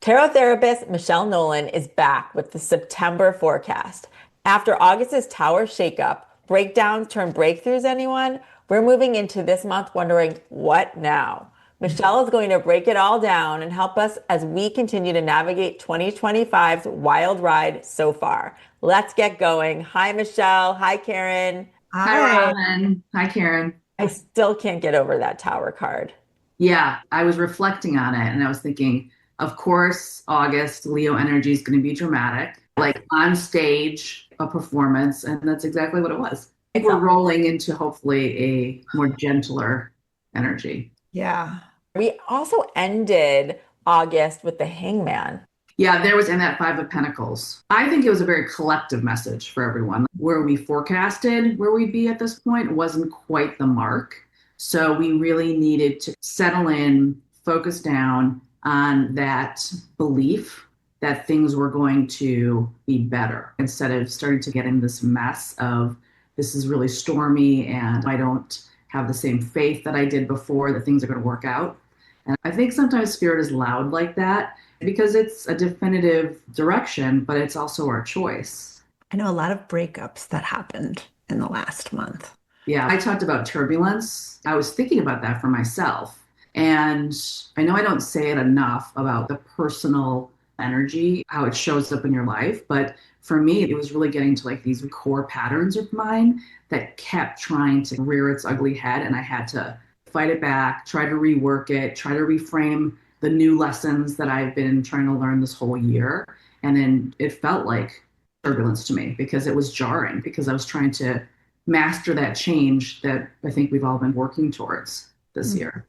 Tarot Therapist Michelle Nolan is back with the September forecast. After August's tower shakeup, breakdowns turn breakthroughs, anyone? We're moving into this month wondering, what now? Michelle is going to break it all down and help us as we continue to navigate 2025's wild ride so far. Let's get going. Hi, Michelle. Hi, Karen. Hi, Hi. Robin. Hi, Karen. I still can't get over that tower card. Yeah, I was reflecting on it and I was thinking, of course, August, Leo energy is going to be dramatic, like on stage, a performance. And that's exactly what it was. I think we're Exactly. rolling into hopefully a more gentler energy. Yeah. We also ended August with the hangman. Yeah, there was in that Five of Pentacles. I think it was a very collective message for everyone. Where we forecasted where we'd be at this point wasn't quite the mark. So we really needed to settle in, focus down on that belief that things were going to be better instead of starting to get in this mess of this is really stormy and I don't have the same faith that I did before that things are going to work out. And I think sometimes spirit is loud like that because it's a definitive direction, but it's also our choice. I know a lot of breakups that happened in the last month. Yeah, I talked about turbulence. I was thinking about that for myself. And I know I don't say it enough about the personal energy, how it shows up in your life. But for me, it was really getting to like these core patterns of mine that kept trying to rear its ugly head. And I had to fight it back, try to rework it, try to reframe the new lessons that I've been trying to learn this whole year. And then it felt like turbulence to me because it was jarring because I was trying to master that change that I think we've all been working towards this Mm. year.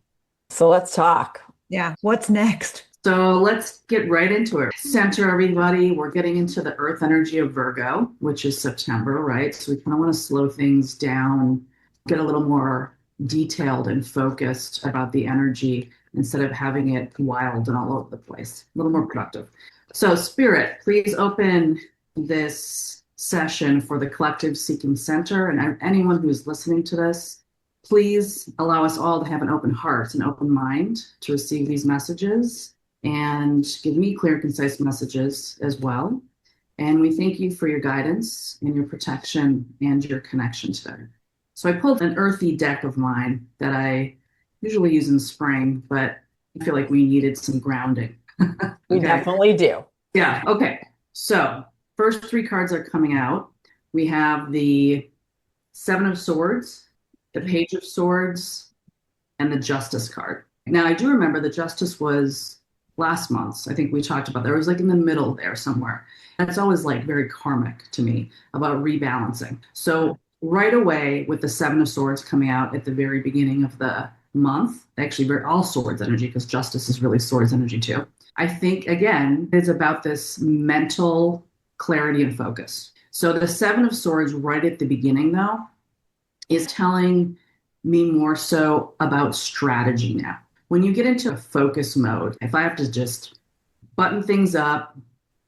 So let's talk. Yeah. What's next? So let's get right into it. Center everybody. We're getting into the earth energy of Virgo, which is September, right? So we kind of want to slow things down, get a little more detailed and focused about the energy instead of having it wild and all over the place, a little more productive. So, Spirit, please open this session for the Collective Seeking Center and anyone who's listening to this. Please allow us all to have an open heart and open mind to receive these messages and give me clear, concise messages as well. And we thank you for your guidance and your protection and your connection today. So I pulled an earthy deck of mine that I usually use in spring, but I feel like we needed some grounding. We Okay. definitely do. Yeah. Okay. So first three cards are coming out. We have the Seven of Swords, the Page of Swords, and the Justice card. Now, I do remember the Justice was last month's. I think we talked about that. It was like in the middle there somewhere. That's always like very karmic to me about rebalancing. So right away with the Seven of Swords coming out at the very beginning of the month, actually all swords energy because Justice is really swords energy too. I think again, it's about this mental clarity and focus. So the Seven of Swords right at the beginning though is telling me more so about strategy now. When you get into a focus mode, if I have to just button things up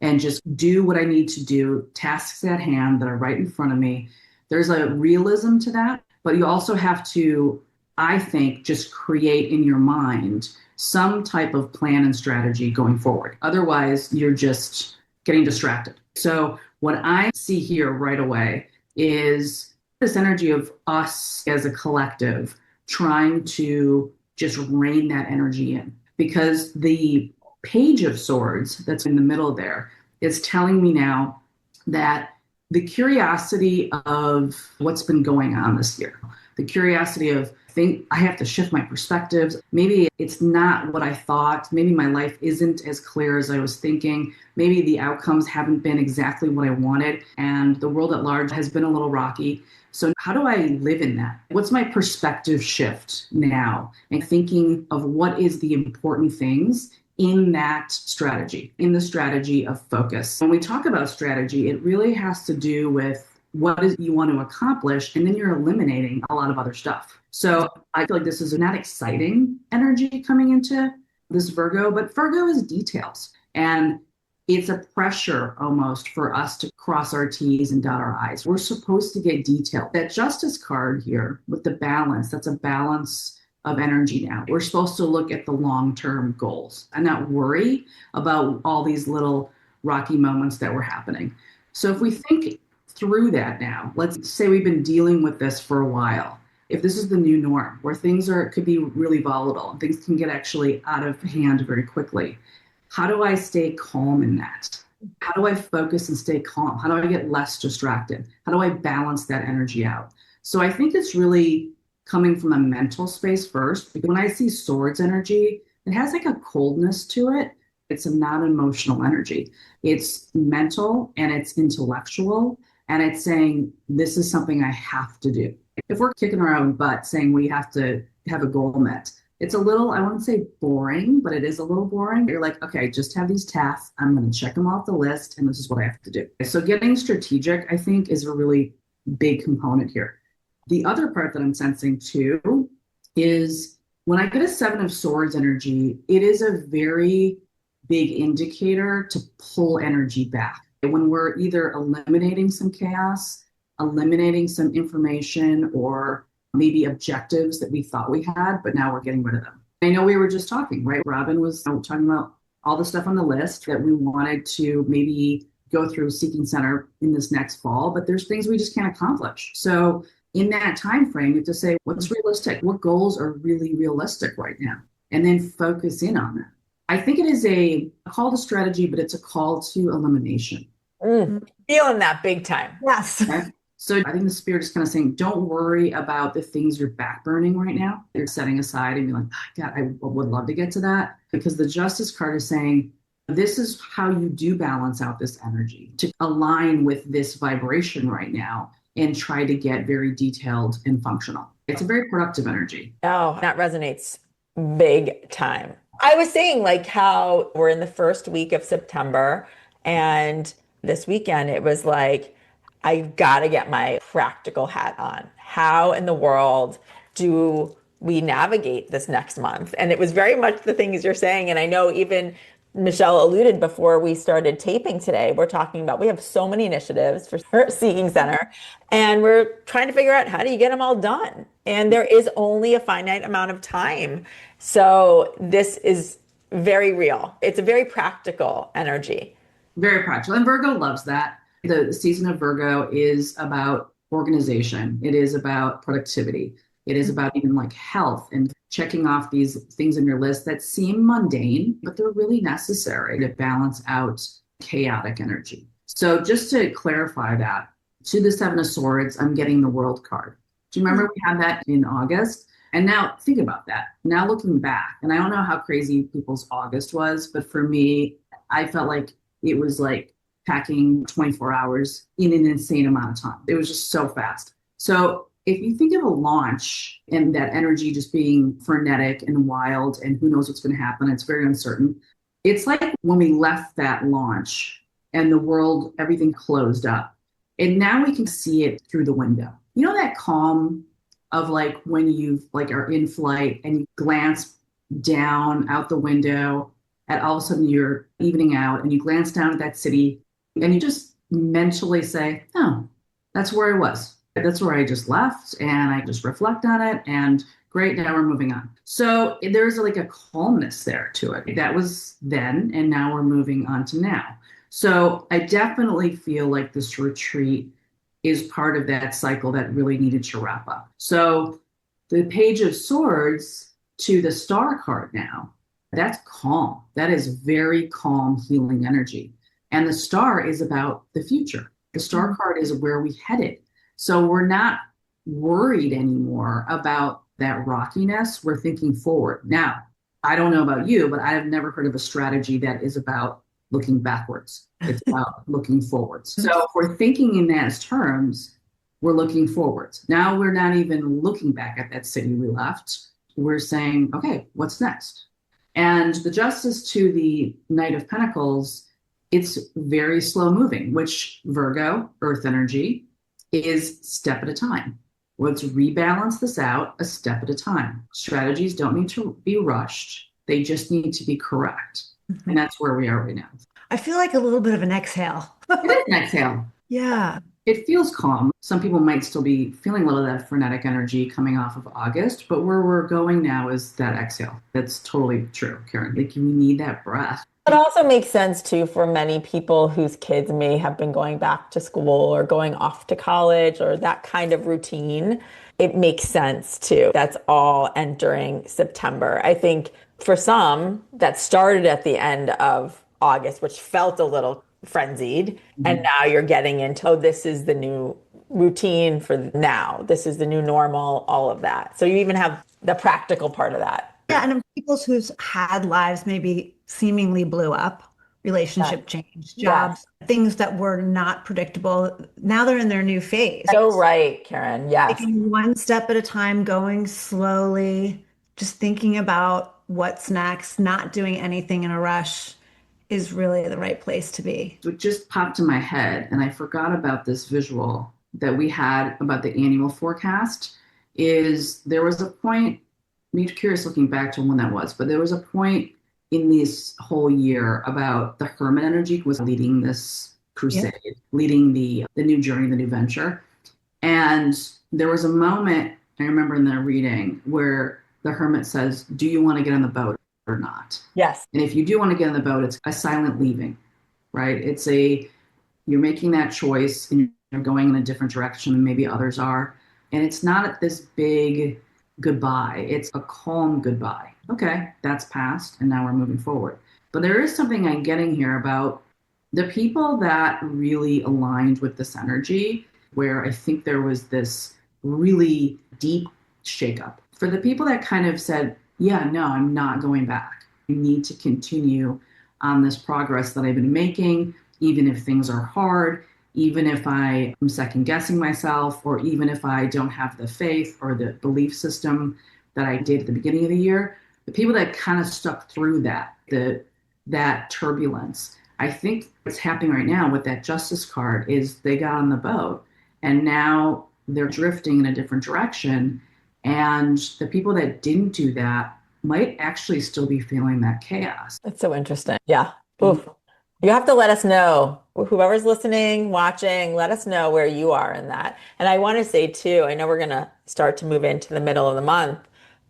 and just do what I need to do, tasks at hand that are right in front of me, there's a realism to that. But you also have to, I think, just create in your mind some type of plan and strategy going forward. Otherwise, you're just getting distracted. So, what I see here right away is this energy of us as a collective trying to just rein that energy in because the Page of Swords that's in the middle there is telling me now that the curiosity of what's been going on this year, the curiosity of think I have to shift my perspectives. Maybe it's not what I thought. Maybe my life isn't as clear as I was thinking. Maybe the outcomes haven't been exactly what I wanted and the world at large has been a little rocky. So how do I live in that? What's my perspective shift now? And thinking of what is the important things in that strategy, in the strategy of focus. When we talk about strategy, it really has to do with what is you want to accomplish, and then you're eliminating a lot of other stuff. So I feel like this is not exciting energy coming into this Virgo, but Virgo is details. And it's a pressure almost for us to cross our T's and dot our I's. We're supposed to get detail. That Justice card here with the balance, that's a balance of energy now. We're supposed to look at the long-term goals and not worry about all these little rocky moments that were happening. So if we think through that now, let's say we've been dealing with this for a while. If this is the new norm where things could be really volatile and things can get actually out of hand very quickly, how do I stay calm in that? How do I focus and stay calm? How do I get less distracted? How do I balance that energy out? So I think it's really coming from a mental space first. Because when I see swords energy, it has like a coldness to it. It's a non-emotional energy. It's mental and it's intellectual. And it's saying, this is something I have to do. If we're kicking our own butt saying we have to have a goal met, it's a little, I wouldn't say boring, but it is a little boring. You're like, okay, just have these tasks. I'm going to check them off the list, and this is what I have to do. So getting strategic, I think, is a really big component here. The other part that I'm sensing too is when I get a Seven of Swords energy, it is a very big indicator to pull energy back. When we're either eliminating some chaos, eliminating some information, or maybe objectives that we thought we had, but now we're getting rid of them. I know we were just talking, right? Robin was talking about all the stuff on the list that we wanted to maybe go through Seeking Center in this next fall, but there's things we just can't accomplish. So in that time frame, you have to say, what's realistic? What goals are really realistic right now? And then focus in on that. I think it is a call to strategy, but it's a call to elimination. Feeling that big time. Yes. Okay? So I think the spirit is kind of saying, don't worry about the things you're backburning right now. You're setting aside and be like, oh, God, I would love to get to that. Because the Justice card is saying, this is how you do balance out this energy to align with this vibration right now and try to get very detailed and functional. It's a very productive energy. Oh, that resonates big time. I was saying like how we're in the first week of September, and this weekend it was like, I've got to get my practical hat on. How in the world do we navigate this next month? And it was very much the things you're saying. And I know even Michelle alluded before we started taping today, we're talking about we have so many initiatives for Seeking Center, and we're trying to figure out how do you get them all done? And there is only a finite amount of time. So this is very real. It's a very practical energy. Very practical. And Virgo loves that. The season of Virgo is about organization. It is about productivity. It is about even like health and checking off these things in your list that seem mundane, but they're really necessary to balance out chaotic energy. So just to clarify that, to the Seven of Swords, I'm getting the World card. Do you remember we had that in August? And now think about that. Now looking back, and I don't know how crazy people's August was, but for me, I felt like it was like packing 24 hours in an insane amount of time. It was just so fast. So if you think of a launch and that energy just being frenetic and wild and who knows what's going to happen, it's very uncertain. It's like when we left that launch and the world, everything closed up. And now we can see it through the window. You know that calm of like when you like are in flight and you glance down out the window and all of a sudden you're evening out and you glance down at that city and you just mentally say, oh, that's where I was. That's where I just left, and I just reflect on it, and great, now we're moving on. So there's like a calmness there to it. That was then, and now we're moving on to now. So I definitely feel like this retreat is part of that cycle that really needed to wrap up. So the Page of Swords to the Star card now, that's calm. That is very calm, healing energy. And the Star is about the future. The Star card is where we headed. So we're not worried anymore about that rockiness. We're thinking forward. Now, I don't know about you, but I have never heard of a strategy that is about looking backwards. It's about looking forwards. So if we're thinking in those terms, we're looking forwards. Now we're not even looking back at that city we left. We're saying, okay, what's next? And the Justice to the Knight of Pentacles, it's very slow moving, which Virgo, Earth energy, is step at a time. Let's rebalance this out a step at a time. Strategies don't need to be rushed. They just need to be correct. And that's where we are right now. I feel like a little bit of an exhale. It is an exhale. Yeah. It feels calm. Some people might still be feeling a little of that frenetic energy coming off of August, but where we're going now is that exhale. That's totally true, Karen. Like, you need that breath. It also makes sense too for many people whose kids may have been going back to school or going off to college or that kind of routine. It makes sense too. That's all entering September. I think for some that started at the end of August, which felt a little frenzied. And now you're getting into, oh, this is the new routine for now. This is the new normal, all of that. So you even have the practical part of that. Yeah, and people who's had lives maybe seemingly blew up, relationship change, jobs, things that were not predictable. Now they're in their new phase. So right, Karen. Yes. Taking one step at a time, going slowly, just thinking about what's next, not doing anything in a rush is really the right place to be. It just popped in my head, and I forgot about this visual that we had about the annual forecast. Is there was a point, I'm curious looking back to when that was, but there was a point in this whole year about the Hermit energy was leading this crusade, leading the new journey, the new venture. And there was a moment, I remember in the reading, where the Hermit says, do you want to get on the boat or not? Yes. And if you do want to get on the boat, it's a silent leaving, right? You're making that choice and you're going in a different direction than maybe others are. And it's not this big goodbye. It's a calm goodbye. Okay, that's past and now we're moving forward. But there is something I'm getting here about the people that really aligned with this energy, where I think there was this really deep shakeup. For the people that kind of said, yeah, no, I'm not going back. I need to continue on this progress that I've been making, even if things are hard, even if I am second guessing myself, or even if I don't have the faith or the belief system that I did at the beginning of the year. The people that kind of stuck through that turbulence. I think what's happening right now with that Justice card is they got on the boat and now they're drifting in a different direction. And the people that didn't do that might actually still be feeling that chaos. That's so interesting. Yeah. Oof. You have to let us know, whoever's listening, watching, let us know where you are in that. And I want to say too, I know we're going to start to move into the middle of the month,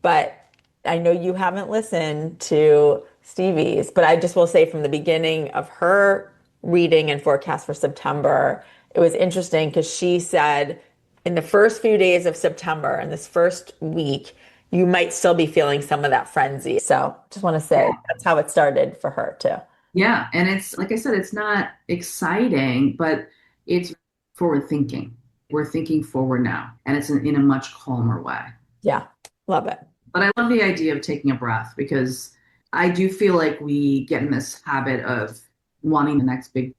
but I know you haven't listened to Stevie's, but I just will say from the beginning of her reading and forecast for September, it was interesting because she said in the first few days of September, in this first week, you might still be feeling some of that frenzy. So just want to say that's how it started for her too. Yeah. And it's like I said, it's not exciting, but it's forward thinking. We're thinking forward now, and it's in a much calmer way. Yeah. Love it. But I love the idea of taking a breath, because I do feel like we get in this habit of wanting the next big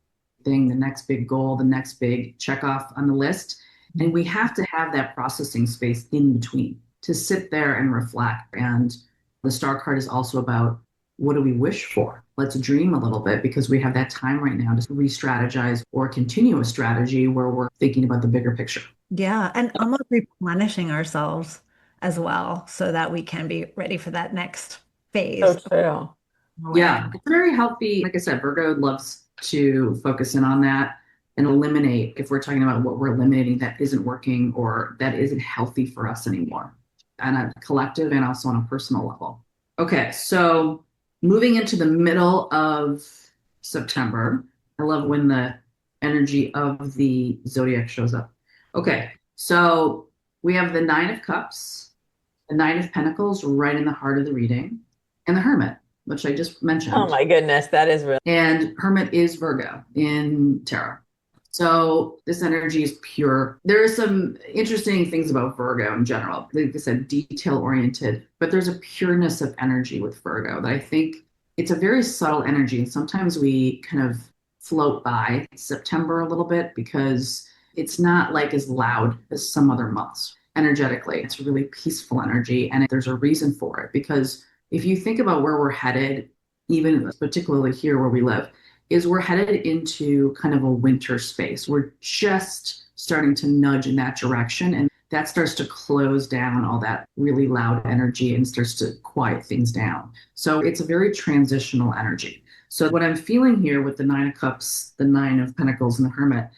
thing, the next big goal, the next big check off on the list. And we have to have that processing space in between to sit there and reflect. And the star card is also about, what do we wish for? Let's dream a little bit, because we have that time right now to re-strategize or continue a strategy where we're thinking about the bigger picture. Yeah, and almost replenishing ourselves as well so that we can be ready for that next phase. So true. Yeah, it's very healthy. Like I said, Virgo loves to focus in on that and eliminate, if we're talking about what we're eliminating that isn't working or that isn't healthy for us anymore, on a collective and also on a personal level. Okay, so moving into the middle of September, I love when the energy of the zodiac shows up. Okay, so we have the Nine of Cups, the Nine of Pentacles right in the heart of the reading, and the Hermit, which I just mentioned. Oh my goodness, that is really. And Hermit is Virgo in tarot. So this energy is pure. There are some interesting things about Virgo in general. Like I said, detail oriented, but there's a pureness of energy with Virgo that I think it's a very subtle energy. And sometimes we kind of float by September a little bit because it's not like as loud as some other months. Energetically, it's a really peaceful energy. And there's a reason for it, because if you think about where we're headed, even particularly here where we live, is we're headed into kind of a winter space. We're just starting to nudge in that direction, and that starts to close down all that really loud energy and starts to quiet things down. So it's a very transitional energy. So what I'm feeling here with the Nine of Cups, the Nine of Pentacles, and the Hermit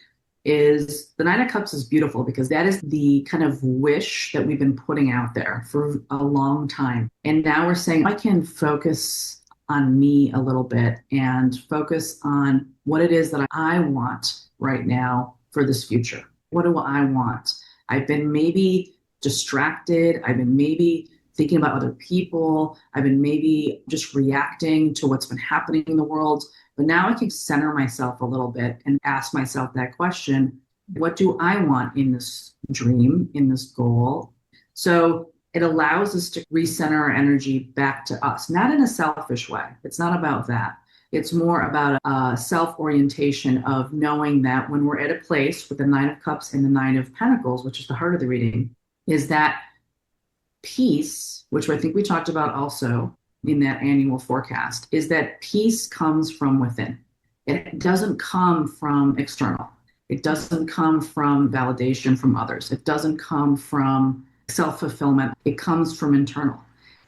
is the Nine of Cups is beautiful because that is the kind of wish that we've been putting out there for a long time. And now we're saying, I can focus on me a little bit and focus on what it is that I want right now for this future. What do I want? I've been maybe distracted. I've been maybe thinking about other people. I've been maybe just reacting to what's been happening in the world. But now I can center myself a little bit and ask myself that question, what do I want in this dream, in this goal? So it allows us to recenter our energy back to us, not in a selfish way. It's not about that. It's more about a self-orientation of knowing that when we're at a place with the Nine of Cups and the Nine of Pentacles, which is the heart of the reading, is that peace, which I think we talked about also in that annual forecast, is that peace comes from within. It doesn't come from external. It doesn't come from validation from others. It doesn't come from self-fulfillment. It comes from internal.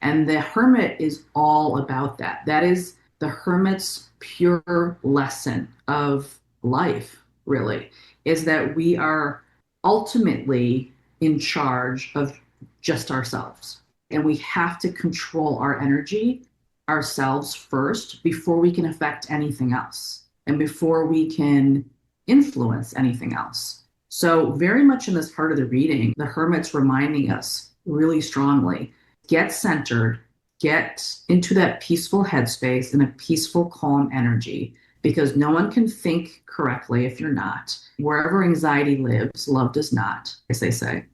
And the Hermit is all about that. That is the Hermit's pure lesson of life, really, is that we are ultimately in charge of just ourselves. And we have to control our energy ourselves first before we can affect anything else and before we can influence anything else. So very much in this part of the reading, the Hermit's reminding us really strongly, get centered, get into that peaceful headspace and a peaceful, calm energy, because no one can think correctly if you're not. Wherever anxiety lives, love does not, as they say.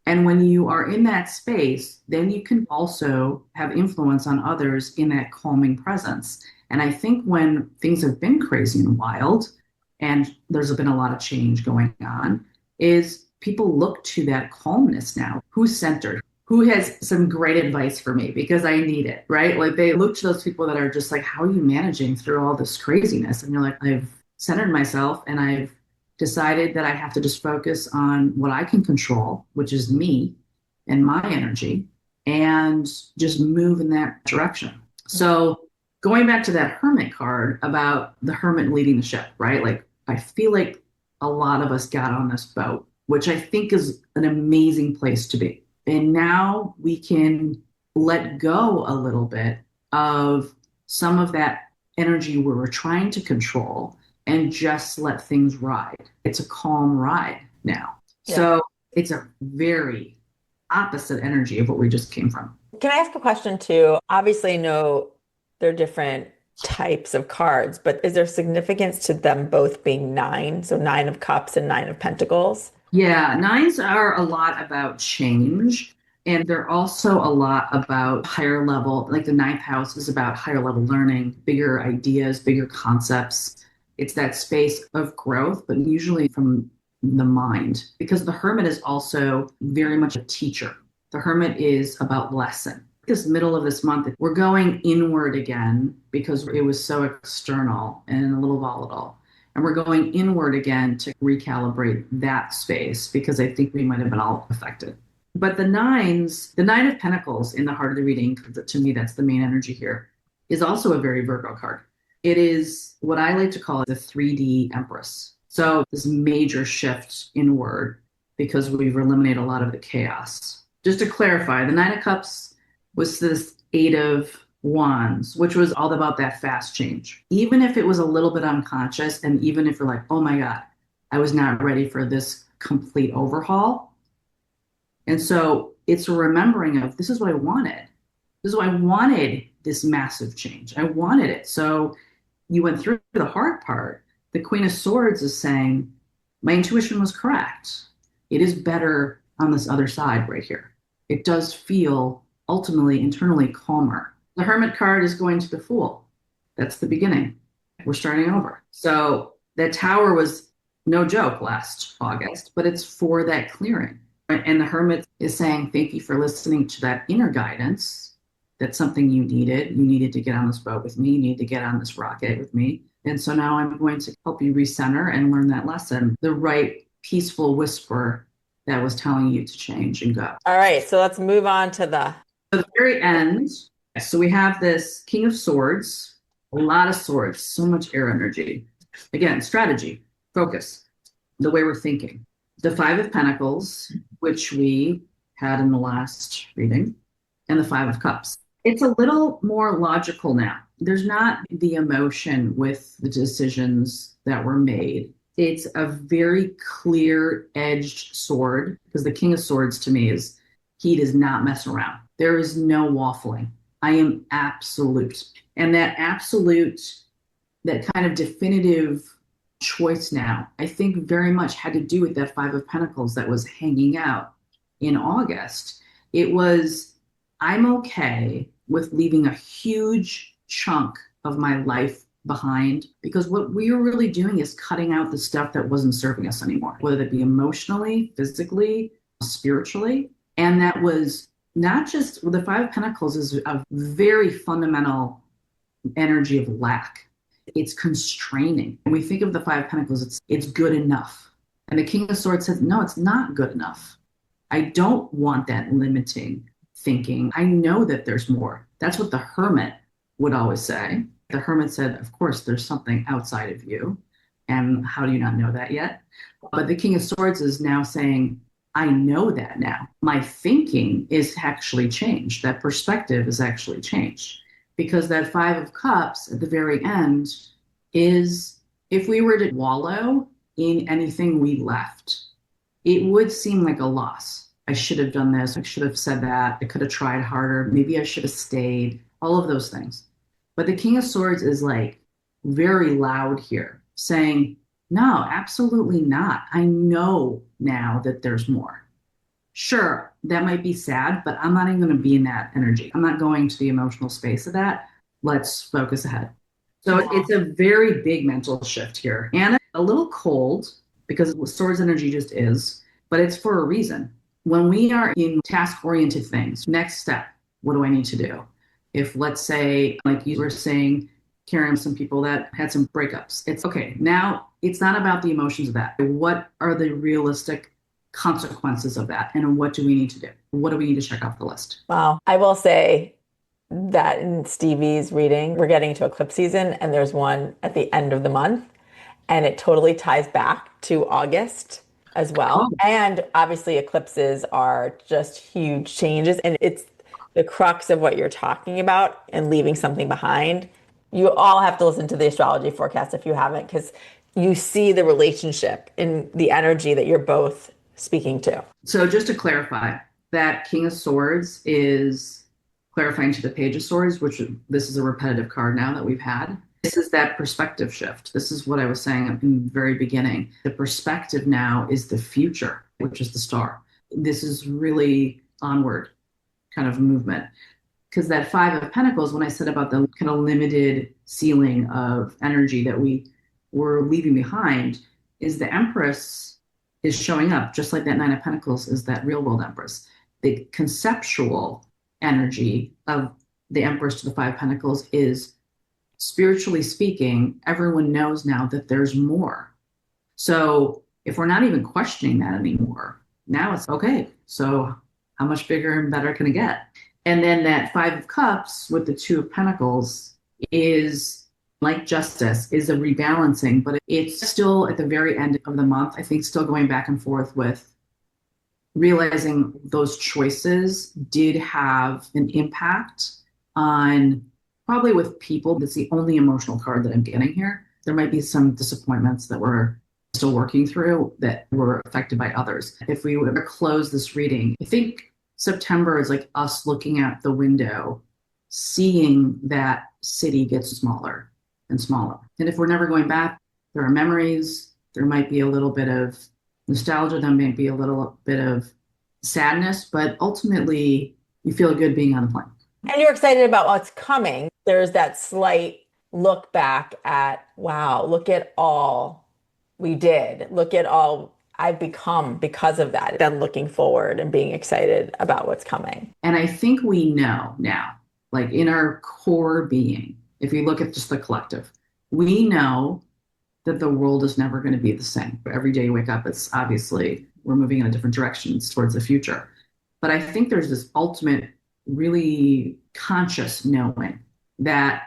And when you are in that space, then you can also have influence on others in that calming presence. And I think when things have been crazy and wild, and there's been a lot of change going on, is people look to that calmness now. Who's centered? Who has some great advice for me? Because I need it, right? Like they look to those people that are just like, how are you managing through all this craziness? And you're like, I've centered myself and I've decided that I have to just focus on what I can control, which is me and my energy, and just move in that direction. So going back to that Hermit card about the Hermit leading the ship, right? Like I feel like a lot of us got on this boat, which I think is an amazing place to be. And now we can let go a little bit of some of that energy where we're trying to control and just let things ride. It's a calm ride now. Yeah. So it's a very opposite energy of what we just came from. Can I ask a question too? Obviously, no, they're different types of cards, but is there significance to them both being nine? So Nine of Cups and Nine of Pentacles? Yeah, nines are a lot about change. And they're also a lot about higher level, like the ninth house is about higher level learning, bigger ideas, bigger concepts. It's that space of growth, but usually from the mind, because the Hermit is also very much a teacher. The Hermit is about lesson. This middle of this month, we're going inward again because it was so external and a little volatile. And we're going inward again to recalibrate that space because I think we might have been all affected. But the nines, the Nine of Pentacles in the heart of the reading, to me, that's the main energy here, is also a very Virgo card. It is what I like to call the 3D Empress. So this major shift inward because we've eliminated a lot of the chaos. Just to clarify, the Nine of Cups was this Eight of Wands, which was all about that fast change. Even if it was a little bit unconscious, and even if you're like, oh my God, I was not ready for this complete overhaul. And so it's a remembering of this is what I wanted. This is what I wanted, this massive change. I wanted it. So you went through the hard part. The Queen of Swords is saying, my intuition was correct. It is better on this other side right here. It does feel ultimately internally calmer. The Hermit card is going to the Fool. That's the beginning. We're starting over. So that Tower was no joke last August, but it's for that clearing. And the Hermit is saying, thank you for listening to that inner guidance. That's something you needed. You needed to get on this boat with me. You need to get on this rocket with me. And so now I'm going to help you recenter and learn that lesson, the right peaceful whisper that was telling you to change and go. All right, so let's move on to the very end. So we have this King of Swords, a lot of swords, so much air energy. Again, strategy, focus. the way we're thinking. The Five of Pentacles, which we had in the last reading, and the Five of Cups. It's a little more logical now. There's not the emotion with the decisions that were made. It's a very clear edged sword, because the King of Swords to me is he does not mess around. There is no waffling. I am absolute. And that absolute, that kind of definitive choice now, I think very much had to do with that Five of Pentacles that was hanging out in August. It was, I'm okay with leaving a huge chunk of my life behind, because what we were really doing is cutting out the stuff that wasn't serving us anymore, whether it be emotionally, physically, spiritually. And that was not just, well, the Five of Pentacles is a very fundamental energy of lack. It's constraining. When we think of the Five of Pentacles, it's good enough. And the King of Swords says, no, it's not good enough. I don't want that limiting thinking. I know that there's more. That's what the Hermit would always say. The Hermit said, of course, there's something outside of you. And how do you not know that yet? But the King of Swords is now saying, I know that now. My thinking is actually changed. That perspective is actually changed. Because that Five of Cups at the very end is, if we were to wallow in anything we left, it would seem like a loss. I should have done this. I should have said that. I could have tried harder. Maybe I should have stayed. All of those things. But the King of Swords is like very loud here, saying, no, absolutely not. I know now that there's more. Sure, that might be sad, but I'm not even going to be in that energy. I'm not going to the emotional space of that. Let's focus ahead. So it's a very big mental shift here, and a little cold, because Swords energy just is, but it's for a reason. When we are in task-oriented things, next step, what do I need to do? If, let's say, like you were saying, Karen, some people that had some breakups, it's okay. Now it's not about the emotions of that. What are the realistic consequences of that? And what do we need to do? What do we need to check off the list? Wow. I will say that in Stevie's reading, we're getting to eclipse season, and there's one at the end of the month, and it totally ties back to August as well. Oh. And obviously, eclipses are just huge changes, and it's the crux of what you're talking about and leaving something behind. You all have to listen to the astrology forecast if you haven't, because you see the relationship in the energy that you're both speaking to. So just to clarify, that King of Swords is clarifying to the Page of Swords, which this is a repetitive card now that we've had. This is that perspective shift. This is what I was saying in the very beginning. The perspective now is the future, which is the star. This is really onward kind of movement. Because that Five of Pentacles, when I said about the kind of limited ceiling of energy that we were leaving behind, is the Empress is showing up, just like that Nine of Pentacles is that real world Empress. The conceptual energy of the Empress to the Five of Pentacles is, spiritually speaking, everyone knows now that there's more. So if we're not even questioning that anymore, now it's okay. So how much bigger and better can it get? And then that Five of Cups with the Two of Pentacles is, like Justice, is a rebalancing, but it's still at the very end of the month, I think, still going back and forth with realizing those choices did have an impact on, probably with people. That's the only emotional card that I'm getting here. There might be some disappointments that we're still working through that were affected by others. If we were to close this reading, I think September is like us looking out the window, seeing that city gets smaller and smaller. And if we're never going back, there are memories, there might be a little bit of nostalgia, there might be a little bit of sadness, but ultimately you feel good being on the plane. And you're excited about what's coming. There's that slight look back at, wow, look at all we did. Look at all I've become because of that. Then looking forward and being excited about what's coming. And I think we know now, like in our core being, if you look at just the collective, we know that the world is never going to be the same. Every day you wake up, it's obviously we're moving in a different direction towards the future. But I think there's this ultimate, really conscious knowing that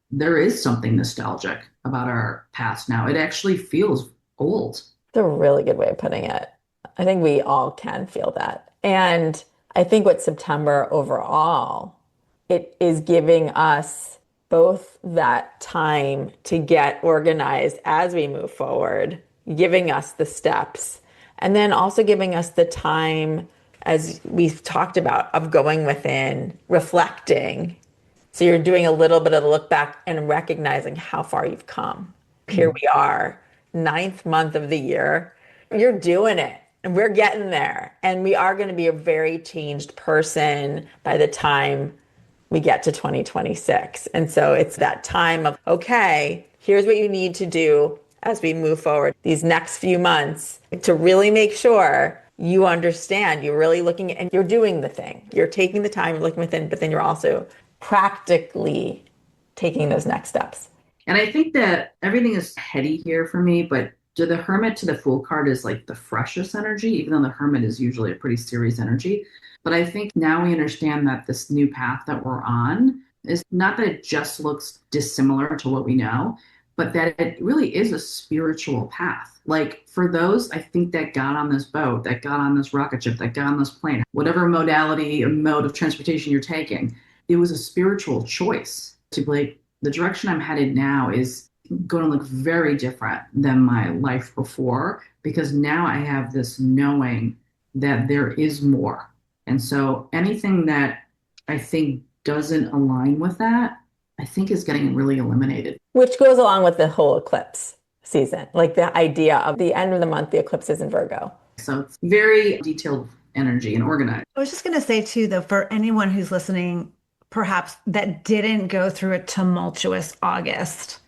there is something nostalgic about our past now. It actually feels old. It's a really good way of putting it. I think we all can feel that. And I think with September overall, it is giving us both that time to get organized as we move forward, giving us the steps, and then also giving us the time, as we've talked about, of going within, reflecting. So you're doing a little bit of a look back and recognizing how far you've come. Here we are, ninth month of the year. You're doing it and we're getting there. And we are going to be a very changed person by the time we get to 2026. And so it's that time of, okay, here's what you need to do as we move forward these next few months to really make sure you understand. You're really looking and you're doing the thing. You're taking the time, you're looking within, but then you're also practically taking those next steps. And I think that everything is heady here for me, but the Hermit to the Fool card is like the freshest energy, even though the Hermit is usually a pretty serious energy. But I think now we understand that this new path that we're on is not that it just looks dissimilar to what we know, but that it really is a spiritual path. Like for those, I think that got on this boat, that got on this rocket ship, that got on this plane, whatever modality or mode of transportation you're taking, it was a spiritual choice to be like, the direction I'm headed now is going to look very different than my life before, because now I have this knowing that there is more. And so anything that I think doesn't align with that, I think is getting really eliminated. Which goes along with the whole eclipse season, like the idea of the end of the month, the eclipse is in Virgo. So it's very detailed energy and organized. I was just going to say too, though, for anyone who's listening, perhaps that didn't go through a tumultuous August,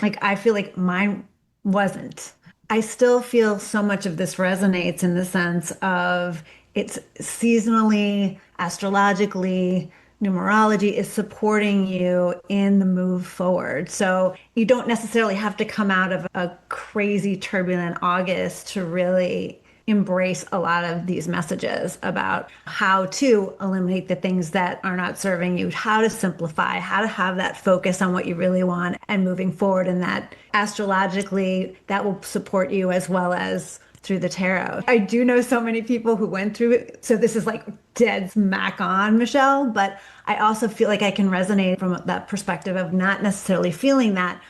like I feel like mine wasn't. I still feel so much of this resonates in the sense of it's seasonally, astrologically, numerology is supporting you in the move forward. So you don't necessarily have to come out of a crazy turbulent August to really embrace a lot of these messages about how to eliminate the things that are not serving you, how to simplify, how to have that focus on what you really want and moving forward. And that astrologically, that will support you as well as through the tarot. I do know so many people who went through it. So this is like dead smack on, Michelle, but I also feel like I can resonate from that perspective of not necessarily feeling that.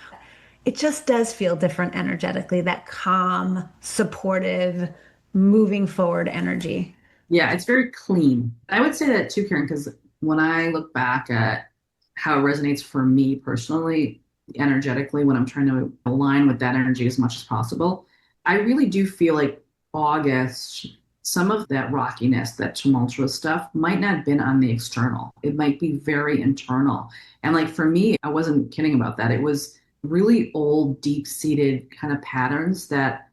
It just does feel different energetically, that calm, supportive, moving forward energy. Yeah, it's very clean. I would say that too, Karen, because when I look back at how it resonates for me personally, energetically, when I'm trying to align with that energy as much as possible, I really do feel like August, some of that rockiness, that tumultuous stuff might not have been on the external. It might be very internal. And like for me, I wasn't kidding about that. It was really old, deep-seated kind of patterns that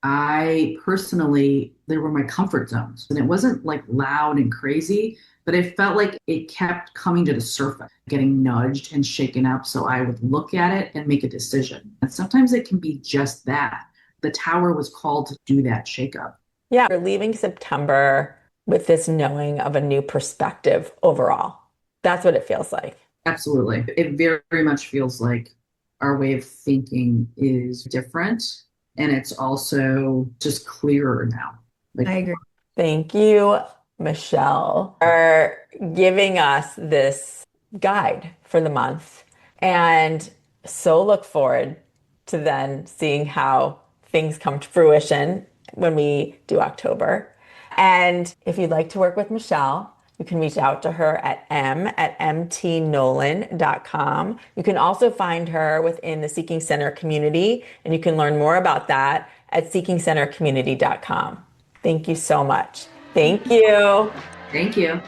I personally, they were my comfort zones. And it wasn't like loud and crazy, but it felt like it kept coming to the surface, getting nudged and shaken up. So I would look at it and make a decision. And sometimes it can be just that. The tower was called to do that shakeup. Yeah, we're leaving September with this knowing of a new perspective overall. That's what it feels like. Absolutely. It very, very much feels like our way of thinking is different. And it's also just clearer now. Like, I agree. Thank you, Michelle, for giving us this guide for the month. And so look forward to then seeing how things come to fruition when we do October. And if you'd like to work with Michelle, you can reach out to her at mtnolan.com. You can also find her within the Seeking Center community, and you can learn more about that at seekingcentercommunity.com. Thank you so much. Thank you. thank you.